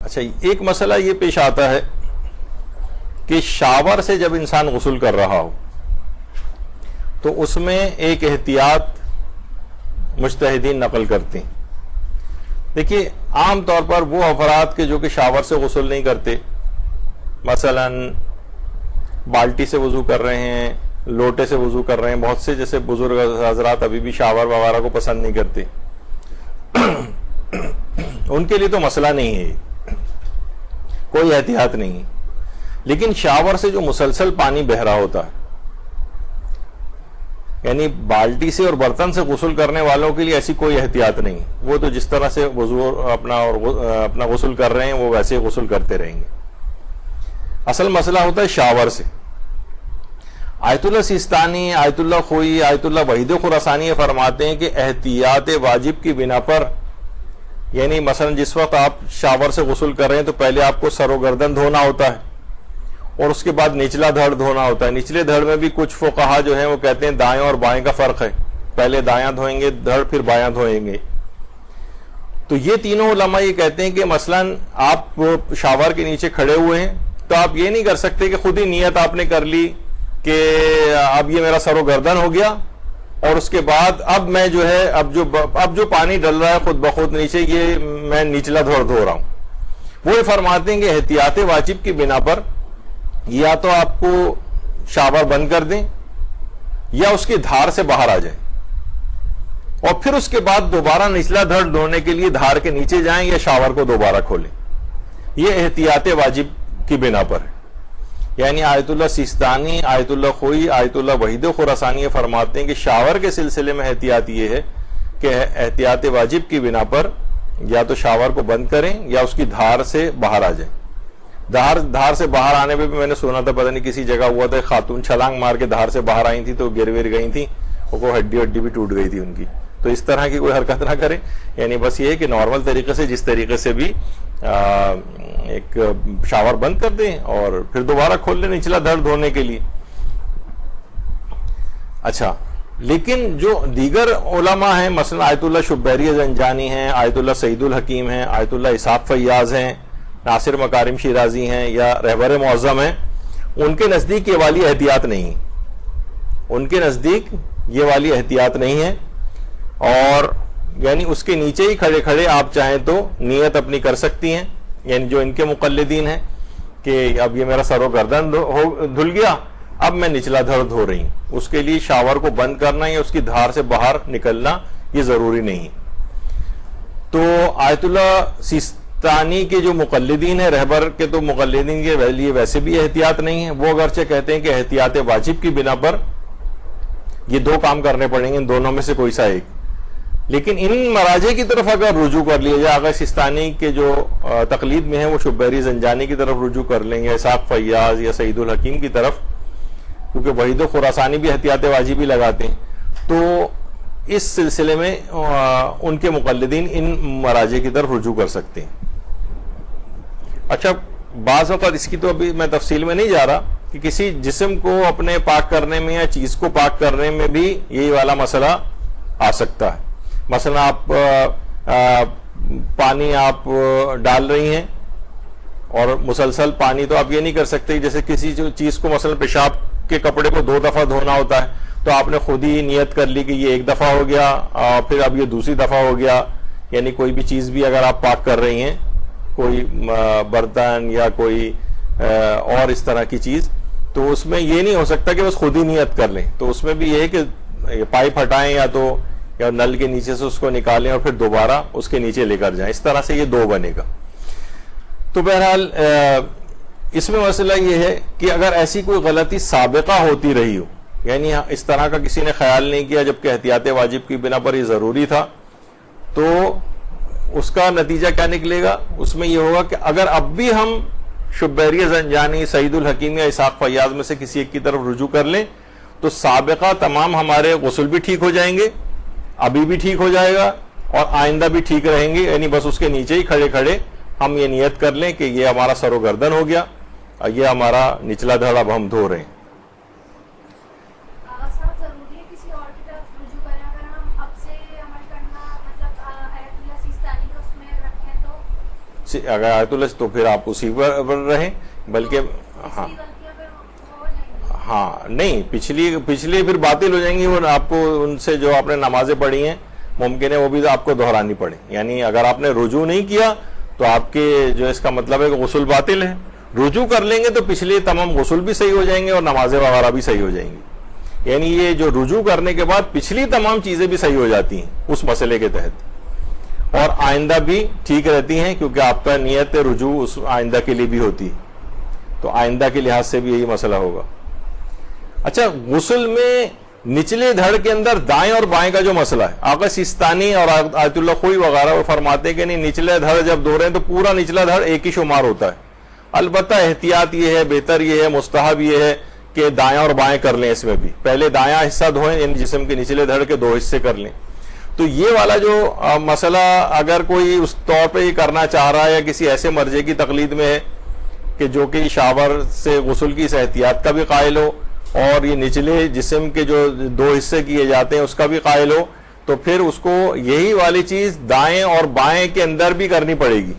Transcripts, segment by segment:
اچھا، ایک مسئلہ یہ پیش آتا ہے کہ شاور سے جب انسان غسل کر رہا ہو تو اس میں ایک احتیاط مجتہدین نقل کرتے ہیں۔ دیکھیے، عام طور پر وہ افراد کے جو کہ شاور سے غسل نہیں کرتے، مثلا بالٹی سے وضو کر رہے ہیں، لوٹے سے وضو کر رہے ہیں، بہت سے جیسے بزرگ حضرات ابھی بھی شاور وغیرہ کو پسند نہیں کرتے، ان کے لیے تو مسئلہ نہیں ہے، کوئی احتیاط نہیں۔ لیکن شاور سے جو مسلسل پانی بہ رہا ہوتا ہے، یعنی بالٹی سے اور برتن سے غسل کرنے والوں کے لیے ایسی کوئی احتیاط نہیں، وہ تو جس طرح سے وضو اپنا غسل کر رہے ہیں وہ ویسے غسل کرتے رہیں گے۔ اصل مسئلہ ہوتا ہے شاور سے۔ آیت اللہ سیستانی، آیت اللہ خوئی، آیت اللہ وحید خراسانی فرماتے ہیں کہ احتیاط واجب کی بنا پر، یعنی مثلا جس وقت آپ شاور سے غسل کر رہے ہیں تو پہلے آپ کو سر و گردن دھونا ہوتا ہے اور اس کے بعد نچلا دھڑ دھونا ہوتا ہے۔ نچلے دھڑ میں بھی کچھ فقہا جو ہیں وہ کہتے ہیں دائیں اور بائیں کا فرق ہے، پہلے دایاں دھوئیں گے دھڑ، پھر بایاں دھوئیں گے۔ تو یہ تینوں علماء یہ کہتے ہیں کہ مثلا آپ شاور کے نیچے کھڑے ہوئے ہیں تو آپ یہ نہیں کر سکتے کہ خود ہی نیت آپ نے کر لی کہ اب یہ میرا سر و گردن ہو گیا اور اس کے بعد اب میں جو ہے اب جو پانی ڈل رہا ہے خود بخود نیچے، یہ میں نچلا دھڑ دھو رہا ہوں۔ وہ یہ فرماتے ہیں کہ احتیاط واجب کی بنا پر یا تو آپ کو شاور بند کر دیں یا اس کی دھار سے باہر آ جائیں اور پھر اس کے بعد دوبارہ نچلا دھڑ دھونے کے لیے دھار کے نیچے جائیں یا شاور کو دوبارہ کھولیں۔ یہ احتیاط واجب کی بنا پر ہے۔ یعنی آیت اللہ سیستانی، آیت اللہ خوئی، آیت اللہ وحید خراسانی فرماتے ہیں کہ شاور کے سلسلے میں احتیاط یہ ہے کہ احتیاط واجب کی بنا پر یا تو شاور کو بند کریں یا اس کی دھار سے باہر آ جائیں۔ دھار سے باہر آنے پہ بھی میں نے سنا تھا، پتہ نہیں کسی جگہ ہوا تھا، خاتون چھلانگ مار کے دھار سے باہر آئی تھی تو گر ور گئی تھیں، وہ ہڈی بھی ٹوٹ گئی تھی ان کی۔ تو اس طرح کی کوئی حرکت نہ کریں، یعنی بس یہ ہے کہ نارمل طریقے سے جس طریقے سے بھی ایک شاور بند کر دیں اور پھر دوبارہ کھول لیں نچلا دھڑ دھونے کے لیے۔ اچھا، لیکن جو دیگر علماء ہیں، مثلا آیت اللہ شبیری زنجانی ہیں، آیت اللہ سعید الحکیم ہیں، آیت اللہ اسحاق فیاض ہیں، ناصر مکارم شیرازی ہیں یا رہبر معظم ہیں، ان کے نزدیک یہ والی احتیاط نہیں، ان کے نزدیک یہ والی احتیاط نہیں ہے، اور یعنی اس کے نیچے ہی کھڑے کھڑے آپ چاہیں تو نیت اپنی کر سکتی ہیں، یعنی جو ان کے مقلدین ہیں کہ اب یہ میرا سر و گردن دھل گیا، اب میں نچلا دھڑ دھو رہی ہوں، اس کے لیے شاور کو بند کرنا یا اس کی دھار سے باہر نکلنا یہ ضروری نہیں۔ تو آیت اللہ سیستانی کے جو مقلدین ہیں، رہبر کے تو مقلدین کے لیے ویسے بھی احتیاط نہیں ہے، وہ اگرچہ کہتے ہیں کہ احتیاط واجب کی بنا پر یہ دو کام کرنے پڑیں گے، ان دونوں میں سے کوئی سا ایک۔ لیکن ان مراجع کی طرف اگر رجوع کر لیا جائے، آغا سیستانی کے جو تقلید میں ہیں وہ شبیری زنجانی کی طرف رجوع کر لیں گے، اسحاق فیاض یا سعید الحکیم کی طرف، کیونکہ وحید خراسانی بھی احتیاط واجب ہی لگاتے ہیں، تو اس سلسلے میں ان کے مقلدین ان مراجع کی طرف رجوع کر سکتے ہیں۔ اچھا، بعض اوقات اس کی تو ابھی میں تفصیل میں نہیں جا رہا کہ کسی جسم کو اپنے پاک کرنے میں یا چیز کو پاک کرنے میں بھی یہی والا مسئلہ آ سکتا ہے۔ مثلا آپ پانی آپ ڈال رہی ہیں اور مسلسل پانی، تو آپ یہ نہیں کر سکتے جیسے کسی چیز کو مثلا پیشاب کے کپڑے کو 2 دفعہ دھونا ہوتا ہے تو آپ نے خود ہی نیت کر لی کہ یہ 1 دفعہ ہو گیا، پھر اب یہ دوسری دفعہ ہو گیا۔ یعنی کوئی بھی چیز بھی اگر آپ پاک کر رہی ہیں، کوئی برتن یا کوئی اور اس طرح کی چیز، تو اس میں یہ نہیں ہو سکتا کہ بس خود ہی نیت کر لیں، تو اس میں بھی یہ ہے کہ پائپ ہٹائیں یا نل کے نیچے سے اس کو نکالیں اور پھر دوبارہ اس کے نیچے لے کر جائیں، اس طرح سے یہ 2 بنے گا۔ تو بہرحال اس میں مسئلہ یہ ہے کہ اگر ایسی کوئی غلطی سابقہ ہوتی رہی ہو، یعنی اس طرح کا کسی نے خیال نہیں کیا جبکہ احتیاط واجب کی بنا پر یہ ضروری تھا، تو اس کا نتیجہ کیا نکلے گا؟ اس میں یہ ہوگا کہ اگر اب بھی ہم شبیری زنجانی، سعید الحکیم یا اسحاق فیاض میں سے کسی ایک کی طرف رجوع کر لیں تو سابقہ تمام ہمارے غسل بھی ٹھیک ہو جائیں گے، ابھی بھی ٹھیک ہو جائے گا اور آئندہ بھی ٹھیک رہیں گے، یعنی بس اس کے نیچے ہی کھڑے کھڑے ہم یہ نیت کر لیں کہ یہ ہمارا سر و گردن ہو گیا اور یہ ہمارا نچلا دھڑ اب ہم دھو رہے ہیں۔ اگر آیت اللہ تو پھر آپ اسی پر رہیں. بلکہ ہاں نہیں پچھلی پھر باطل ہو جائیں گی. اور آپ کو ان سے جو آپ نے نمازیں پڑھی ہیں ممکن ہے وہ بھی آپ کو دہرانی پڑے. یعنی اگر آپ نے رجوع نہیں کیا تو آپ کے جو اس کا مطلب ہے کہ غسل باطل ہے. رجوع کر لیں گے تو پچھلے تمام غسل بھی صحیح ہو جائیں گے اور نمازیں وغیرہ بھی صحیح ہو جائیں گی. یعنی یہ جو رجوع کرنے کے بعد پچھلی تمام چیزیں بھی صحیح ہو جاتی ہیں اس مسئلے کے تحت, اور آئندہ بھی ٹھیک رہتی ہیں کیونکہ آپ کا نیت رجوع اس آئندہ کے لیے بھی ہوتی ہے. تو آئندہ کے لحاظ سے بھی یہی مسئلہ ہوگا. اچھا, غسل میں نچلے دھڑ کے اندر دائیں اور بائیں کا جو مسئلہ ہے, آقا سیستانی اور آیت اللہ خوئی وغیرہ وہ فرماتے ہیں کہ نہیں, نچلے دھڑ جب دھو رہے ہیں تو پورا نچلا دھڑ ایک ہی شمار ہوتا ہے. البتہ احتیاط یہ ہے, بہتر یہ ہے, مستحب یہ ہے کہ دائیں اور بائیں کر لیں. اس میں بھی پہلے دایاں حصہ دھوئیں, یعنی جسم کے نچلے دھڑ کے 2 حصے کر لیں. تو یہ والا جو مسئلہ اگر کوئی اس طور پہ یہ کرنا چاہ رہا ہے یا کسی ایسے مرجع کی تقلید میں ہے کہ جو کہ شاور سے غسل کی اس احتیاط کا بھی قائل ہو اور یہ نچلے جسم کے جو 2 حصے کیے جاتے ہیں اس کا بھی قائل ہو, تو پھر اس کو یہی والی چیز دائیں اور بائیں کے اندر بھی کرنی پڑے گی.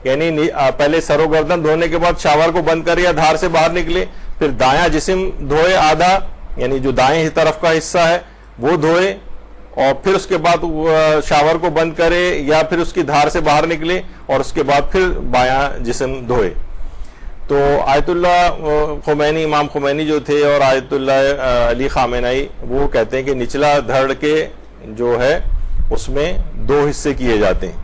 یعنی پہلے سر و گردن دھونے کے بعد شاور کو بند کرے یا دھار سے باہر نکلے, پھر دایاں جسم دھوئے آدھا, یعنی جو دائیں طرف کا حصہ ہے وہ دھوئے, اور پھر اس کے بعد شاور کو بند کرے یا پھر اس کی دھار سے باہر نکلے اور اس کے بعد پھر بایاں جسم دھوئے. تو آیت اللہ خمینی, امام خمینی جو تھے, اور آیت اللہ علی خامنہئی, وہ کہتے ہیں کہ نچلا دھڑ کے جو ہے اس میں 2 حصے کیے جاتے ہیں.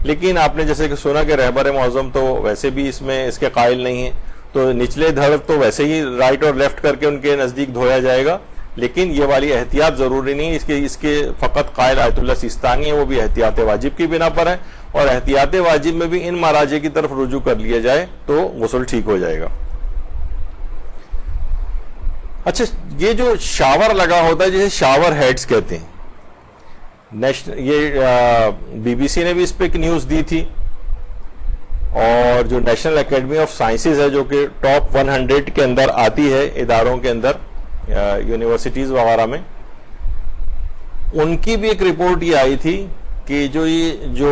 لیکن آپ نے جیسے کہ سنا کہ رہبر معظم تو ویسے بھی اس کے قائل نہیں ہیں, تو نچلے دھڑ تو ویسے ہی رائٹ اور لیفٹ کر کے ان کے نزدیک دھویا جائے گا. لیکن یہ والی احتیاط ضروری نہیں, اس کے فقط قائل آیت اللہ سیستانی ہے, وہ بھی احتیاط واجب کی بنا پر ہے, اور احتیاط واجب میں بھی ان مراجع کی طرف رجوع کر لیا جائے تو غسل ٹھیک ہو جائے گا. اچھا, یہ جو شاور لگا ہوتا ہے جسے شاور ہیڈز کہتے ہیں, یہ بی بی سی نے بھی اس پہ ایک نیوز دی تھی, اور جو نیشنل اکیڈمی آف سائنسز ہے جو کہ ٹاپ 100 کے اندر آتی ہے اداروں کے اندر, یونیورسٹیز وغیرہ میں, ان کی بھی ایک رپورٹ یہ آئی تھی کہ جو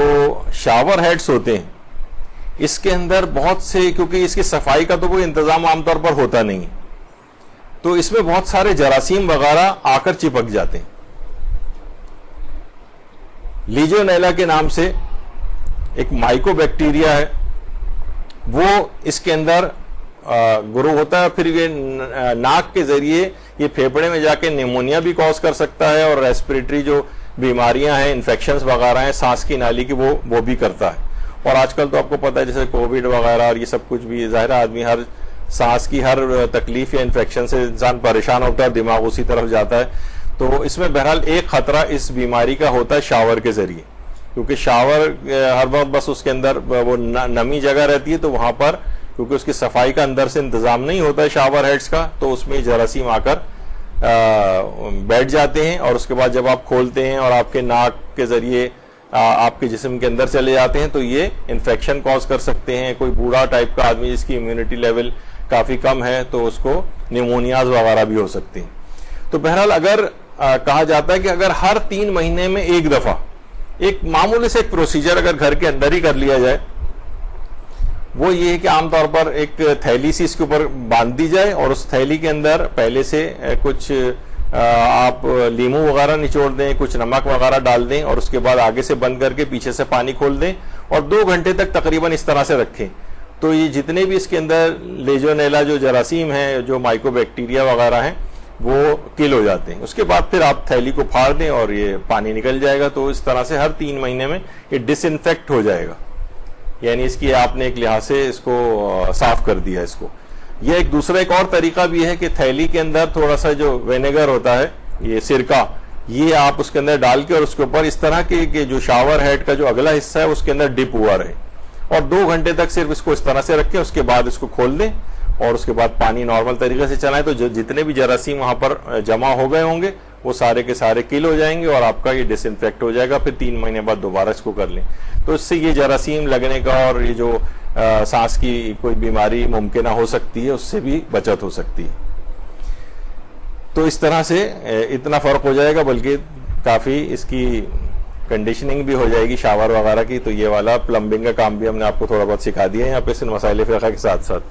شاور ہیڈز ہوتے ہیں اس کے اندر بہت سے, کیونکہ اس کی صفائی کا تو کوئی انتظام عام طور پر ہوتا نہیں, تو اس میں بہت سارے جراثیم وغیرہ آ کر چپک جاتے ہیں. لیجونیلا کے نام سے ایک مائکو بیکٹیریا ہے, وہ اس کے اندر گرو ہوتا ہے. پھر یہ ناک کے ذریعے یہ پھیپڑے میں جا کے نیمونیا بھی کاز کر سکتا ہے, اور ریسپریٹری جو بیماریاں ہیں, انفیکشنز وغیرہ ہیں سانس کی نالی کی, وہ بھی کرتا ہے. اور آج کل تو آپ کو پتہ ہے جیسے کووڈ وغیرہ اور یہ سب کچھ بھی, ظاہر آدمی ہر سانس کی ہر تکلیف یا انفیکشن سے انسان پریشان ہوتا ہے, دماغ اسی طرف جاتا ہے. تو اس میں بہرحال ایک خطرہ اس بیماری کا ہوتا ہے شاور کے ذریعے, کیونکہ شاور ہر وقت بس اس کے اندر وہ نمی جگہ رہتی ہے, تو وہاں پر کیونکہ اس کی صفائی کا اندر سے انتظام نہیں ہوتا ہے شاور ہیڈز کا, تو اس میں جراثیم آ کر بیٹھ جاتے ہیں, اور اس کے بعد جب آپ کھولتے ہیں اور آپ کے ناک کے ذریعے آپ کے جسم کے اندر چلے جاتے ہیں تو یہ انفیکشن کاز کر سکتے ہیں. کوئی بوڑھا ٹائپ کا آدمی جس کی امیونٹی لیول کافی کم ہے تو اس کو نیمونیاز وغیرہ بھی ہو سکتے ہیں. تو بہرحال اگر کہا جاتا ہے کہ اگر ہر 3 مہینے میں ایک دفعہ ایک معمولی سے ایک پروسیجر اگر گھر کے اندر ہی کر لیا جائے, وہ یہ ہے کہ عام طور پر ایک تھیلی سی اس کے اوپر باندھ دی جائے, اور اس تھیلی کے اندر پہلے سے کچھ آپ لیمو وغیرہ نچوڑ دیں, کچھ نمک وغیرہ ڈال دیں, اور اس کے بعد آگے سے بند کر کے پیچھے سے پانی کھول دیں, اور 2 گھنٹے تک تقریباً اس طرح سے رکھیں. تو یہ جتنے بھی اس کے اندر لیجونیلا جو جراثیم ہیں, جو مائکو بیکٹیریا وغیرہ ہیں, وہ کل ہو جاتے ہیں. اس کے بعد پھر آپ تھیلی کو پھاڑ دیں اور یہ پانی نکل جائے گا. تو اس طرح سے ہر 3 مہینے میں یہ ڈس انفیکٹ ہو جائے گا, یعنی اس کی آپ نے ایک لحاظ سے اس کو صاف کر دیا اس کو. یہ ایک دوسرا ایک اور طریقہ بھی ہے کہ تھیلی کے اندر تھوڑا سا جو وینیگر ہوتا ہے, یہ سرکہ, یہ آپ اس کے اندر ڈال کے اور اس کے اوپر اس طرح کہ جو شاور ہیڈ کا جو اگلا حصہ ہے اس کے اندر ڈپ ہوا رہے, اور 2 گھنٹے تک صرف اس کو اس طرح سے رکھیں. اس کے بعد اس کو کھول دیں اور اس کے بعد پانی نارمل طریقے سے چلائیں, تو جتنے بھی جراثیم وہاں پر جمع ہو گئے ہوں گے وہ سارے کے سارے کل ہو جائیں گے, اور آپ کا یہ ڈس انفیکٹ ہو جائے گا. پھر 3 مہینے بعد دوبارہ اس کو کر لیں, تو اس سے یہ جراثیم لگنے کا اور یہ جو سانس کی کوئی بیماری ممکنہ ہو سکتی ہے اس سے بھی بچت ہو سکتی ہے. تو اس طرح سے اتنا فرق ہو جائے گا, بلکہ کافی اس کی کنڈیشننگ بھی ہو جائے گی شاور وغیرہ کی. تو یہ والا پلمبنگ کا کام بھی ہم نے آپ کو تھوڑا بہت سکھا دیا ہے یہاں پہ, صرف مسائل فقہ کے ساتھ ساتھ.